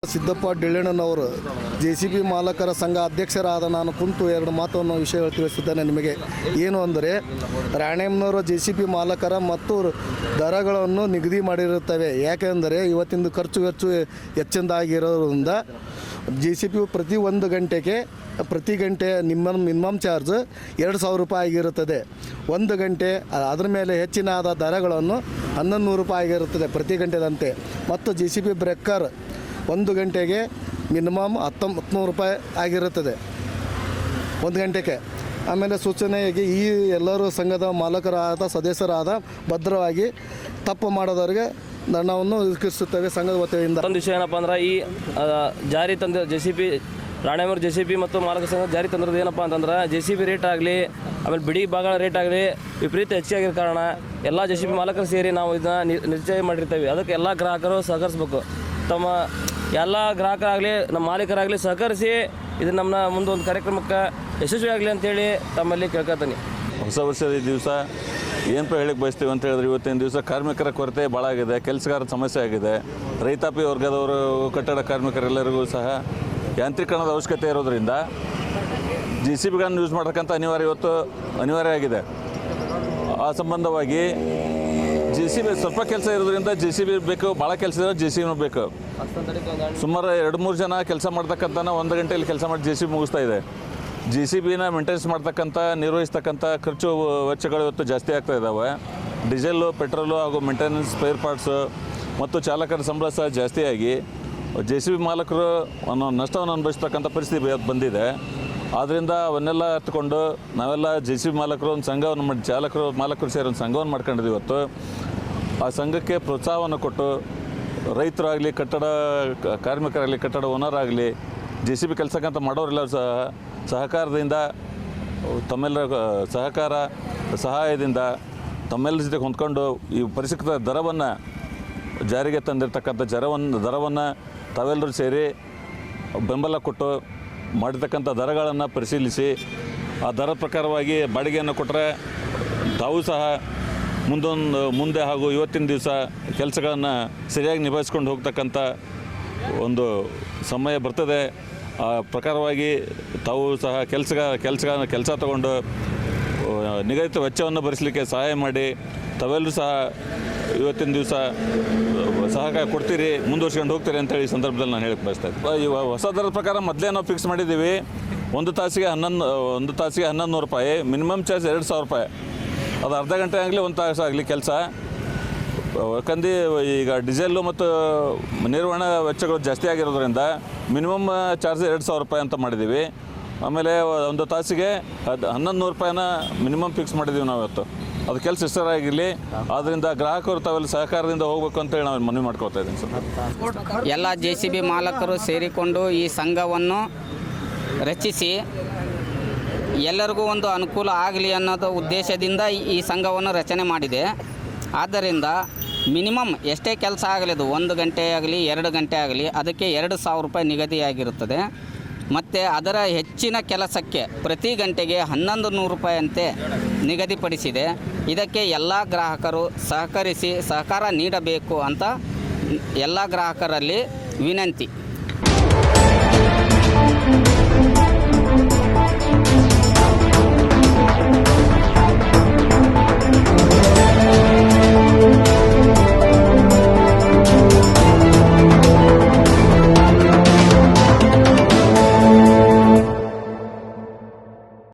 Siddappa ಡಿಳ್ಳಣ್ಣನವರು JCB ಮಾಲಕರ ಸಂಘ ಅಧ್ಯಕ್ಷರಾದ ನಾನು ಕುಂತು ಎರಡು ಮಾತನ್ನು ವಿಷಯಗಳು ತಿಳಿಸುತ್ತೇನೆ ನಿಮಗೆ. ಏನು ಅಂದರೆ ರಾಣೆಮ್ಮನವರು JCB ಮಾಲಕರ ಮತ್ತು ದರಗಳನ್ನು ನಿಗದಿ ಮಾಡಿರುತ್ತವೆ. ಯಾಕೆಂದರೆ ಇವತ್ತಿನ ಖರ್ಚು ಹೆಚ್ಚಿನದಾಗಿರೋದ್ರಿಂದ JCB ಪ್ರತಿ ಗಂಟೆ ಮಿನಿಮಮ್ ಚಾರ್ಜ್ 2,000 ರೂಪಾಯಿ ಆಗಿರುತ್ತದೆ. 1 ಗಂಟೆ ಅದರ ಮೇಲೆ ಹೆಚ್ಚಿನ ದರಗಳನ್ನು 1,100 ರೂಪಾಯಿ ಆಗಿರುತ್ತದೆ ಪ್ರತಿ ಗಂಟೆದಂತೆ. ಮತ್ತು JCB ಬ್ರೇಕರ್ 1 ಗಂಟೆಗೆ ಮಿನಿಮಮ್ 1,900 ರೂಪಾಯಿ ಆಗಿರುತ್ತದೆ 1 ಗಂಟೆಗೆ. ಆಮೇಲೆ ಸೂಚನೆಯಾಗಿ ಈ ಎಲ್ಲರೂ ಸಂಘದ ಮಾಲಕರಾದ ಸದಸ್ಯರಾದ ಭದ್ರವಾಗಿ ತಪ್ಪು ಮಾಡೋದವರಿಗೆ ದಂಡವನ್ನು ವಿಧಿಸುತ್ತೇವೆ ಸಂಘದ ವತಿಯಿಂದ. ಒಂದು ವಿಷಯ ಏನಪ್ಪ ಅಂದ್ರೆ ಈ ಜಾರಿ ತಂದ JCB ರಾಣೆಮ್ಮನವರು JCB ಮತ್ತು ಮಾಲಕ ಸಂಘ ಜಾರಿ ತಂದಿರೋದು ಏನಪ್ಪ ಅಂತಂದ್ರೆ JCB ರೇಟ್ ಆಗಲಿ ಆಮೇಲೆ ಬಿಡಿ ಭಾಗಗಳ ರೇಟ್ ಆಗಲಿ ವಿಪರೀತ ಹೆಚ್ಚಾಗಿರೋ ಕಾರಣ ಎಲ್ಲ JCB ಮಾಲಕರು ಸೇರಿ ನಾವು ಇದನ್ನು ನಿಶ್ಚಯ ಮಾಡಿರ್ತೇವೆ. ಅದಕ್ಕೆ ಎಲ್ಲ ಗ್ರಾಹಕರು ಸಹಕರಿಸ್ಬೇಕು. ತಮ್ಮ ಎಲ್ಲ ಗ್ರಾಹಕರಾಗಲಿ ನಮ್ಮ ಮಾಲೀಕರಾಗಲಿ ಸಹಕರಿಸಿ ಇದು ನಮ್ಮ ಮುಂದೊಂದು ಕಾರ್ಯಕ್ರಮಕ್ಕೆ ಯಶಸ್ವಿ ಆಗಲಿ ಅಂತೇಳಿ ತಮ್ಮಲ್ಲಿ ಕೇಳ್ಕೊತೀನಿ. ಹೊಸ ವರ್ಷದ ದಿವಸ ಏನಪ್ಪ ಹೇಳಕ್ಕೆ ಬಯಸ್ತೀವಿ ಅಂತ ಹೇಳಿದ್ರೆ ಇವತ್ತಿನ ದಿವಸ ಕಾರ್ಮಿಕರ ಕೊರತೆ ಭಾಳ ಆಗಿದೆ, ಕೆಲಸಗಾರ ಸಮಸ್ಯೆ ಆಗಿದೆ. ರೈತಾಪಿ ವರ್ಗದವರು, ಕಟ್ಟಡ ಕಾರ್ಮಿಕರೆಲ್ಲರಿಗೂ ಸಹ ಯಾಂತ್ರೀಕರಣದ ಅವಶ್ಯಕತೆ ಇರೋದರಿಂದ JCBಗಳನ್ನು ಯೂಸ್ ಮಾಡ್ತಕ್ಕಂಥ ಅನಿವಾರ್ಯ ಆಗಿದೆ. ಆ ಸಂಬಂಧವಾಗಿ JCB ಸ್ವಲ್ಪ ಕೆಲಸ ಇರೋದ್ರಿಂದ JCB ಬೇಕು, ಭಾಳ ಕೆಲಸ ಇರೋ JCB ಬೇಕು. ಸುಮಾರು 2-3 ಜನ ಕೆಲಸ ಮಾಡ್ತಕ್ಕಂಥ 1 ಗಂಟೆಯಲ್ಲಿ ಕೆಲಸ ಮಾಡಿ JCB ಮುಗಿಸ್ತಾ ಇದೆ. JCBನ ಮೇಂಟೆನೆನ್ಸ್ ಮಾಡ್ತಕ್ಕಂಥ ನಿರ್ವಹಿಸ್ತಕ್ಕಂಥ ಖರ್ಚು ವೆಚ್ಚಗಳು ಇವತ್ತು ಜಾಸ್ತಿ ಆಗ್ತಾ ಇದ್ದಾವೆ. ಡೀಸೆಲ್ಲು, ಪೆಟ್ರೋಲು ಹಾಗೂ ಮೇಂಟೆನೆನ್ಸ್ ಸ್ಪೇರ್ ಪಾರ್ಟ್ಸು ಮತ್ತು ಚಾಲಕರ ಸಂಬಳ ಸಹ ಜಾಸ್ತಿಯಾಗಿ JCB ಮಾಲಕರು ನಷ್ಟವನ್ನು ಅನುಭವಿಸ್ತಕ್ಕಂಥ ಪರಿಸ್ಥಿತಿ ಬಂದಿದೆ. ಆದ್ದರಿಂದ ಅವನ್ನೆಲ್ಲ ಹತ್ಕೊಂಡು ನಾವೆಲ್ಲ JCB ಮಾಲಕರು ಒಂದು ಸಂಘವನ್ನು ಮಾಡಿ ಮಾಲಕರು ಸೇರಿ ಒಂದು ಸಂಘವನ್ನು ಮಾಡ್ಕೊಂಡಿದ್ದೀವಿ ಇವತ್ತು. ಆ ಸಂಘಕ್ಕೆ ಪ್ರೋತ್ಸಾಹವನ್ನು ಕೊಟ್ಟು ರೈತರಾಗಲಿ, ಕಟ್ಟಡ ಕಾರ್ಮಿಕರಾಗಲಿ, ಕಟ್ಟಡ ಓನರ್ ಆಗಲಿ, JCB ಕೆಲಸಕ್ಕಂತ ಮಾಡೋರೆಲ್ಲರೂ ಸಹ ಸಹಕಾರದಿಂದ ತಮ್ಮೆಲ್ಲರ ಸಹಾಯದಿಂದ ತಮ್ಮೆಲ್ಲರ ಜೊತೆ ಹೊಂದ್ಕೊಂಡು ಈ ಪರಿಷ್ಕೃತ ದರವನ್ನು ಜಾರಿಗೆ ತಂದಿರತಕ್ಕಂಥ ದರವನ್ನು ತಾವೆಲ್ಲರೂ ಸೇರಿ ಬೆಂಬಲ ಕೊಟ್ಟು ಮಾಡಿರ್ತಕ್ಕಂಥ ದರಗಳನ್ನು ಪರಿಶೀಲಿಸಿ ಆ ದರದ ಪ್ರಕಾರವಾಗಿ ಬಾಡಿಗೆಯನ್ನು ಕೊಟ್ಟರೆ ತಾವು ಸಹ ಮುಂದೆ ಹಾಗೂ ಇವತ್ತಿನ ದಿವಸ ಕೆಲಸಗಳನ್ನು ಸರಿಯಾಗಿ ನಿಭಾಯಿಸ್ಕೊಂಡು ಹೋಗ್ತಕ್ಕಂಥ ಒಂದು ಸಮಯ ಬರ್ತದೆ. ಆ ಪ್ರಕಾರವಾಗಿ ತಾವು ಸಹ ಕೆಲಸ ತಗೊಂಡು ನಿಗದಿತ ವೆಚ್ಚವನ್ನು ಭರಿಸಲಿಕ್ಕೆ ಸಹಾಯ ಮಾಡಿ ತಾವೆಲ್ಲರೂ ಸಹ ಇವತ್ತಿನ ದಿವಸ ಸಹಕಾರ ಕೊಡ್ತೀರಿ, ಮುಂದುವರ್ಸ್ಕೊಂಡು ಹೋಗ್ತೀರಿ ಅಂತೇಳಿ ಈ ಸಂದರ್ಭದಲ್ಲಿ ನಾನು ಹೇಳಕ್ಕೆ ಬಯಸ್ತಾ ಇದ್ದೆ. ಇವಾಗ ಹೊಸ ದರದ ಪ್ರಕಾರ ಮೊದಲೇ ನಾವು ಫಿಕ್ಸ್ ಮಾಡಿದ್ದೀವಿ. ಒಂದು ತಾಸಿಗೆ 1,100 ರೂಪಾಯಿ, ಮಿನಿಮಮ್ ಚಾರ್ಜ್ 2,000 ರೂಪಾಯಿ. ಅದು ಅರ್ಧ ಗಂಟೆ ಆಗಲಿ 1 ತಾಸು ಆಗಲಿ ಕೆಲಸ. ಯಾಕಂದ್ರೆ ಈಗ ಡೀಸೆಲ್ಲು ಮತ್ತು ನಿರ್ವಹಣಾ ವೆಚ್ಚಗಳು ಜಾಸ್ತಿ ಆಗಿರೋದ್ರಿಂದ ಮಿನಿಮಮ್ ಚಾರ್ಜ್ 2,000 ರೂಪಾಯಿ ಅಂತ ಮಾಡಿದ್ದೀವಿ. ಆಮೇಲೆ ಒಂದು ತಾಸಿಗೆ 1,100 ರೂಪಾಯಿನ ಮಿನಿಮಮ್ ಫಿಕ್ಸ್ ಮಾಡಿದ್ದೀವಿ ನಾವು ಇವತ್ತು. ಅದು ಕೆಲಸ ಹೆಸರಾಗಿರಲಿ. ಆದ್ದರಿಂದ ಗ್ರಾಹಕರು ತಾವೆಲ್ಲ ಸಹಕಾರದಿಂದ ಹೋಗಬೇಕು ಅಂತೇಳಿ ನಾವು ಮನವಿ ಮಾಡ್ಕೊಳ್ತಾ ಇದ್ದೀನಿ ಸರ್. ಎಲ್ಲ JCB ಮಾಲಕರು ಸೇರಿಕೊಂಡು ಈ ಸಂಘವನ್ನು ರಚಿಸಿ ಎಲ್ಲರಿಗೂ ಒಂದು ಅನುಕೂಲ ಆಗಲಿ ಅನ್ನೋದು ಉದ್ದೇಶದಿಂದ ಈ ಸಂಘವನ್ನು ರಚನೆ ಮಾಡಿದೆ. ಆದ್ದರಿಂದ ಮಿನಿಮಮ್ ಎಷ್ಟೇ ಕೆಲಸ ಆಗಲಿ, ಅದು 1 ಗಂಟೆ ಆಗಲಿ 2 ಗಂಟೆ ಆಗಲಿ, ಅದಕ್ಕೆ 2,000 ರೂಪಾಯಿ ನಿಗದಿಯಾಗಿರುತ್ತದೆ. ಮತ್ತು ಅದರ ಹೆಚ್ಚಿನ ಕೆಲಸಕ್ಕೆ ಪ್ರತಿ ಗಂಟೆಗೆ 1,100 ರೂಪಾಯಿಯಂತೆ ನಿಗದಿಪಡಿಸಿದೆ. ಇದಕ್ಕೆ ಎಲ್ಲ ಗ್ರಾಹಕರು ಸಹಕರಿಸಿ ಸಹಕಾರ ನೀಡಬೇಕು ಅಂತ ಎಲ್ಲ ಗ್ರಾಹಕರಲ್ಲಿ ವಿನಂತಿ.